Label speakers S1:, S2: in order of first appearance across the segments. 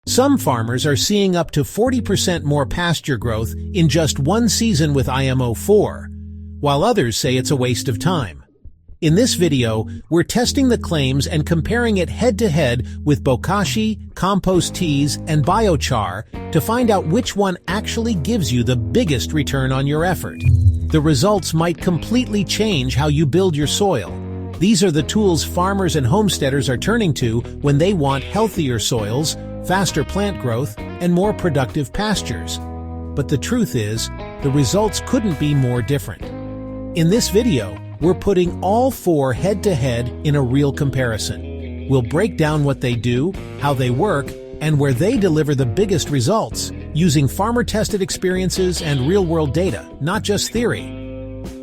S1: Some farmers are seeing up to 40% more pasture growth in just one season with IMO 4, while others say it's a waste of time. In this video, we're testing the claims and comparing it head-to-head with Bokashi, Compost teas, and Biochar to find out which one actually gives you the biggest return on your effort. The results might completely change how you build your soil. These are the tools farmers and homesteaders are turning to when they want healthier soils, faster plant growth, and more productive pastures. But the truth is, the results couldn't be more different. In this video, we're putting all four head-to-head in a real comparison. We'll break down what they do, how they work, and where they deliver the biggest results, using farmer-tested experiences and real-world data, not just theory.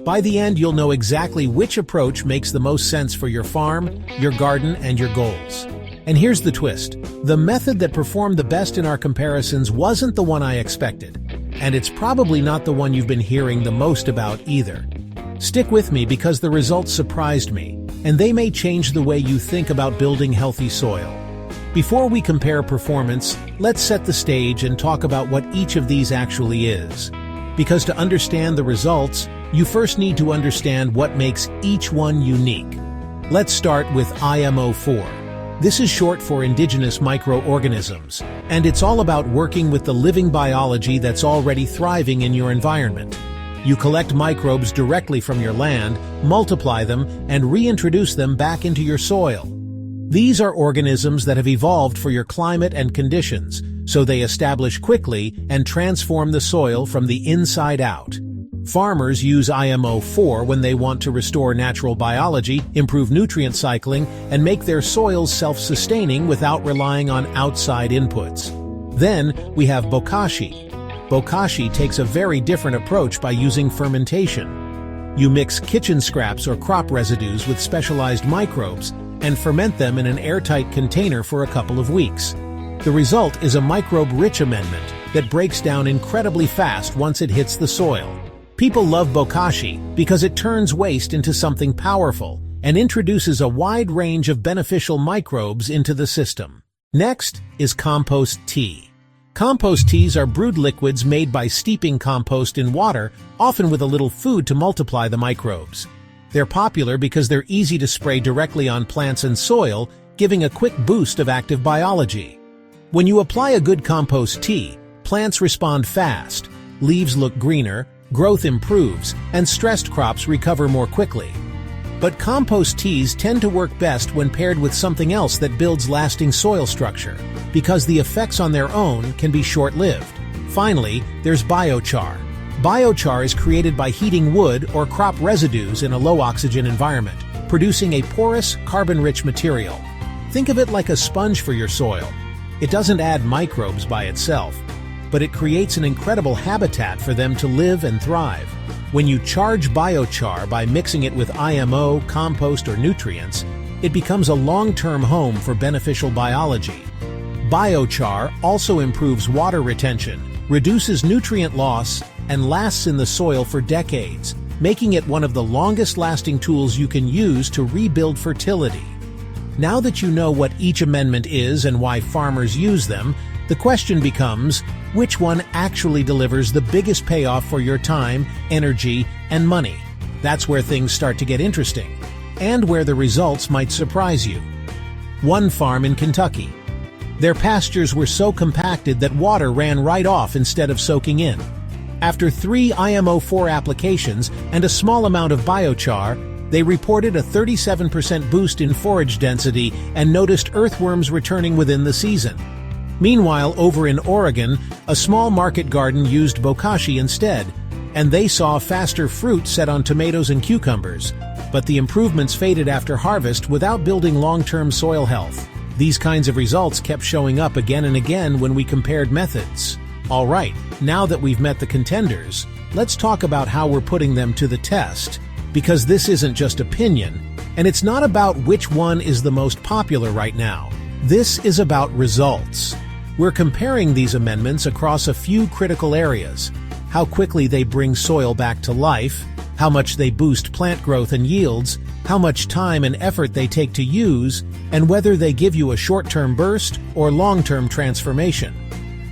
S1: By the end, you'll know exactly which approach makes the most sense for your farm, your garden, and your goals. And here's the twist. The method that performed the best in our comparisons wasn't the one I expected, and it's probably not the one you've been hearing the most about either. Stick with me because the results surprised me, and they may change the way you think about building healthy soil. Before we compare performance, let's set the stage and talk about what each of these actually is. Because to understand the results, you first need to understand what makes each one unique. Let's start with IMO 4. This is short for indigenous microorganisms, and it's all about working with the living biology that's already thriving in your environment. You collect microbes directly from your land, multiply them, and reintroduce them back into your soil. These are organisms that have evolved for your climate and conditions, so they establish quickly and transform the soil from the inside out. Farmers use IMO 4 when they want to restore natural biology, improve nutrient cycling, and make their soils self-sustaining without relying on outside inputs. Then we have Bokashi. Bokashi takes a very different approach by using fermentation. You mix kitchen scraps or crop residues with specialized microbes and ferment them in an airtight container for a couple of weeks. The result is a microbe-rich amendment that breaks down incredibly fast once it hits the soil. People love Bokashi because it turns waste into something powerful and introduces a wide range of beneficial microbes into the system. Next is compost tea. Compost teas are brewed liquids made by steeping compost in water, often with a little food to multiply the microbes. They're popular because they're easy to spray directly on plants and soil, giving a quick boost of active biology. When you apply a good compost tea, plants respond fast, leaves look greener, growth improves, and stressed crops recover more quickly. But compost teas tend to work best when paired with something else that builds lasting soil structure, because the effects on their own can be short-lived. Finally, there's biochar. Biochar is created by heating wood or crop residues in a low-oxygen environment, producing a porous, carbon-rich material. Think of it like a sponge for your soil. It doesn't add microbes by itself, but it creates an incredible habitat for them to live and thrive. When you charge biochar by mixing it with IMO, compost, or nutrients, it becomes a long-term home for beneficial biology. Biochar also improves water retention, reduces nutrient loss, and lasts in the soil for decades, making it one of the longest-lasting tools you can use to rebuild fertility. Now that you know what each amendment is and why farmers use them, the question becomes, which one actually delivers the biggest payoff for your time, energy, and money? That's where things start to get interesting, and where the results might surprise you. One farm in Kentucky. Their pastures were so compacted that water ran right off instead of soaking in. After 3 IMO 4 applications and a small amount of biochar, they reported a 37% boost in forage density and noticed earthworms returning within the season. Meanwhile, over in Oregon, a small market garden used Bokashi instead, and they saw faster fruit set on tomatoes and cucumbers. But the improvements faded after harvest without building long-term soil health. These kinds of results kept showing up again and again when we compared methods. All right, now that we've met the contenders, let's talk about how we're putting them to the test. Because this isn't just opinion, and it's not about which one is the most popular right now. This is about results. We're comparing these amendments across a few critical areas: how quickly they bring soil back to life, how much they boost plant growth and yields, how much time and effort they take to use, and whether they give you a short-term burst or long-term transformation.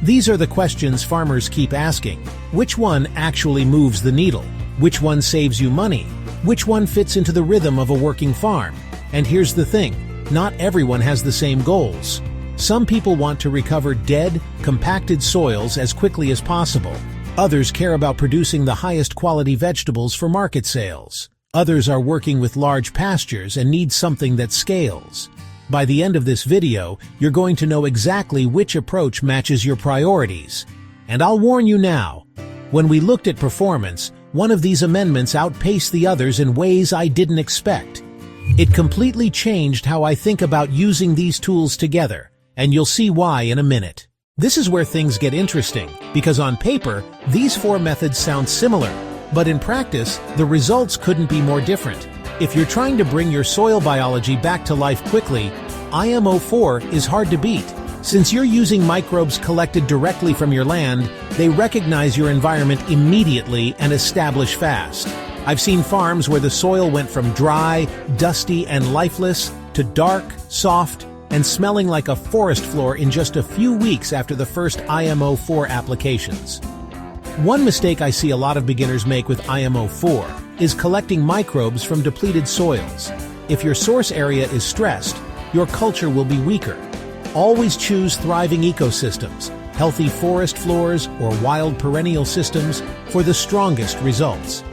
S1: These are the questions farmers keep asking. Which one actually moves the needle? Which one saves you money? Which one fits into the rhythm of a working farm? And here's the thing, not everyone has the same goals. Some people want to recover dead, compacted soils as quickly as possible. Others care about producing the highest quality vegetables for market sales. Others are working with large pastures and need something that scales. By the end of this video, you're going to know exactly which approach matches your priorities. And I'll warn you now, when we looked at performance, one of these amendments outpaced the others in ways I didn't expect. It completely changed how I think about using these tools together, and you'll see why in a minute. This is where things get interesting, because on paper, these 4 methods sound similar, but in practice, the results couldn't be more different. If you're trying to bring your soil biology back to life quickly, IMO 4 is hard to beat. Since you're using microbes collected directly from your land, they recognize your environment immediately and establish fast. I've seen farms where the soil went from dry, dusty, and lifeless to dark, soft, and smelling like a forest floor in just a few weeks after the first IMO 4 applications. One mistake I see a lot of beginners make with IMO 4 is collecting microbes from depleted soils. If your source area is stressed, your culture will be weaker. Always choose thriving ecosystems, healthy forest floors, or wild perennial systems for the strongest results.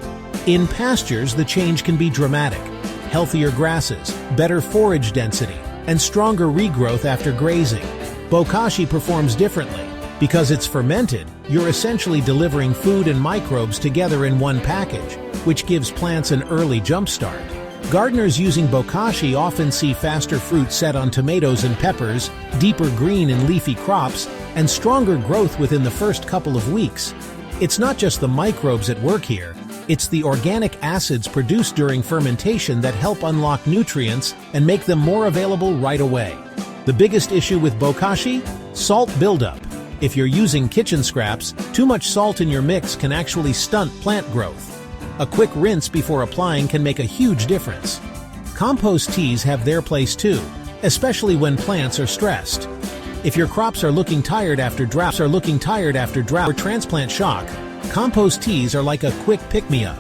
S1: In pastures, the change can be dramatic. Healthier grasses, better forage density, and stronger regrowth after grazing. Bokashi performs differently. Because it's fermented, you're essentially delivering food and microbes together in one package, which gives plants an early jumpstart. Gardeners using Bokashi often see faster fruit set on tomatoes and peppers, deeper green in leafy crops, and stronger growth within the first couple of weeks. It's not just the microbes at work here, it's the organic acids produced during fermentation that help unlock nutrients and make them more available right away. The biggest issue with Bokashi? Salt buildup. If you're using kitchen scraps, too much salt in your mix can actually stunt plant growth. A quick rinse before applying can make a huge difference. Compost teas have their place too, especially when plants are stressed. If your crops are looking tired after drought or transplant shock, compost teas are like a quick pick-me-up.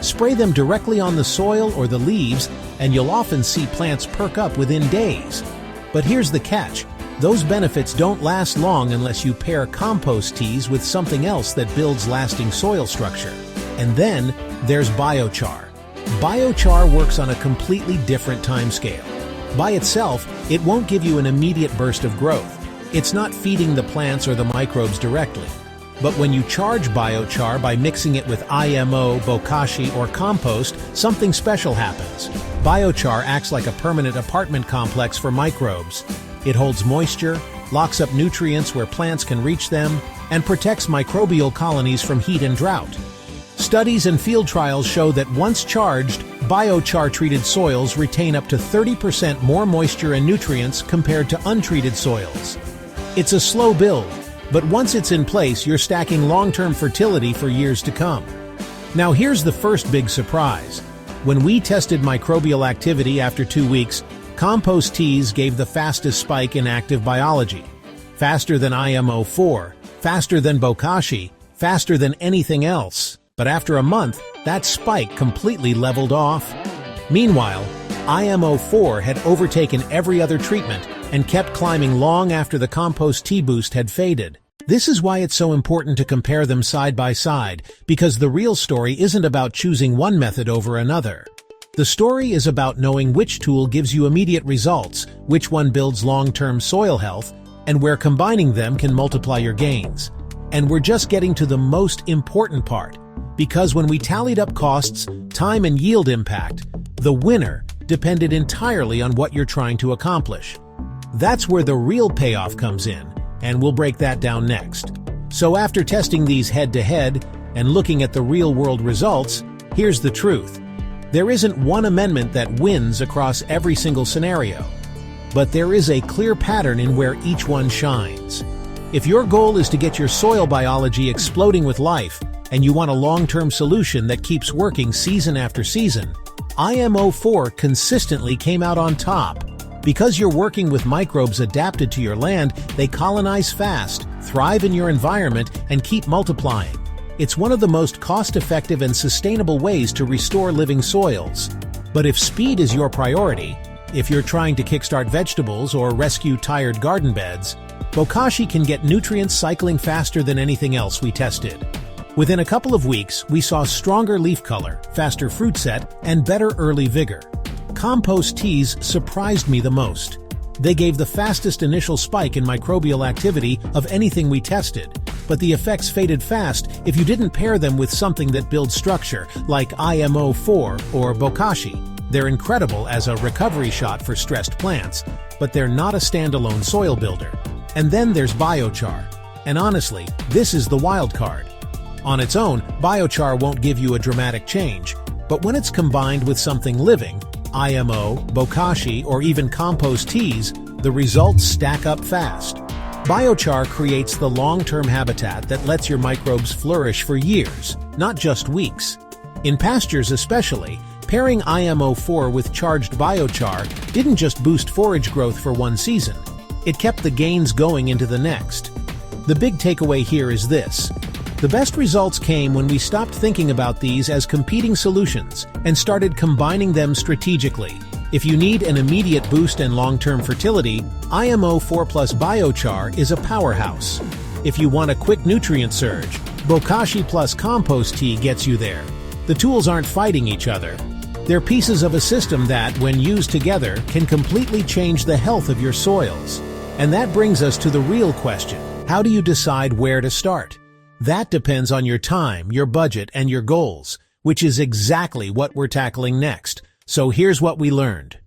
S1: Spray them directly on the soil or the leaves, and you'll often see plants perk up within days. But here's the catch. Those benefits don't last long unless you pair compost teas with something else that builds lasting soil structure. And then, there's biochar. Biochar works on a completely different timescale. By itself, it won't give you an immediate burst of growth. It's not feeding the plants or the microbes directly. But when you charge biochar by mixing it with IMO, Bokashi, or compost, something special happens. Biochar acts like a permanent apartment complex for microbes. It holds moisture, locks up nutrients where plants can reach them, and protects microbial colonies from heat and drought. Studies and field trials show that once charged, biochar-treated soils retain up to 30% more moisture and nutrients compared to untreated soils. It's a slow build, but once it's in place, you're stacking long-term fertility for years to come. Now here's the first big surprise. When we tested microbial activity after 2 weeks, compost teas gave the fastest spike in active biology. Faster than IMO 4, faster than Bokashi, faster than anything else. But after a month, that spike completely leveled off. Meanwhile, IMO 4 had overtaken every other treatment and kept climbing long after the compost tea boost had faded. This is why it's so important to compare them side by side, because the real story isn't about choosing one method over another. The story is about knowing which tool gives you immediate results, which one builds long-term soil health, and where combining them can multiply your gains. And we're just getting to the most important part, because when we tallied up costs, time and yield impact, the winner depended entirely on what you're trying to accomplish. That's where the real payoff comes in, and we'll break that down next. So after testing these head-to-head and looking at the real-world results, here's the truth. There isn't one amendment that wins across every single scenario, but there is a clear pattern in where each one shines. If your goal is to get your soil biology exploding with life, and you want a long-term solution that keeps working season after season, IMO 4 consistently came out on top. Because you're working with microbes adapted to your land, they colonize fast, thrive in your environment, and keep multiplying. It's one of the most cost-effective and sustainable ways to restore living soils. But if speed is your priority, if you're trying to kickstart vegetables or rescue tired garden beds, Bokashi can get nutrients cycling faster than anything else we tested. Within a couple of weeks, we saw stronger leaf color, faster fruit set, and better early vigor. Compost teas surprised me the most. They gave the fastest initial spike in microbial activity of anything we tested, but the effects faded fast if you didn't pair them with something that builds structure, like IMO 4 or Bokashi. They're incredible as a recovery shot for stressed plants, but they're not a standalone soil builder. And then there's Biochar. And honestly, this is the wild card. On its own, Biochar won't give you a dramatic change, but when it's combined with something living, IMO, Bokashi, or even compost teas, the results stack up fast. Biochar creates the long-term habitat that lets your microbes flourish for years, not just weeks. In pastures especially, pairing IMO 4 with charged biochar didn't just boost forage growth for one season, it kept the gains going into the next. The big takeaway here is this: the best results came when we stopped thinking about these as competing solutions and started combining them strategically. If you need an immediate boost and long-term fertility, IMO 4 plus biochar is a powerhouse. If you want a quick nutrient surge, Bokashi plus compost tea gets you there. The tools aren't fighting each other. They're pieces of a system that, when used together, can completely change the health of your soils. And that brings us to the real question: how do you decide where to start? That depends on your time, your budget, and your goals, which is exactly what we're tackling next. So here's what we learned.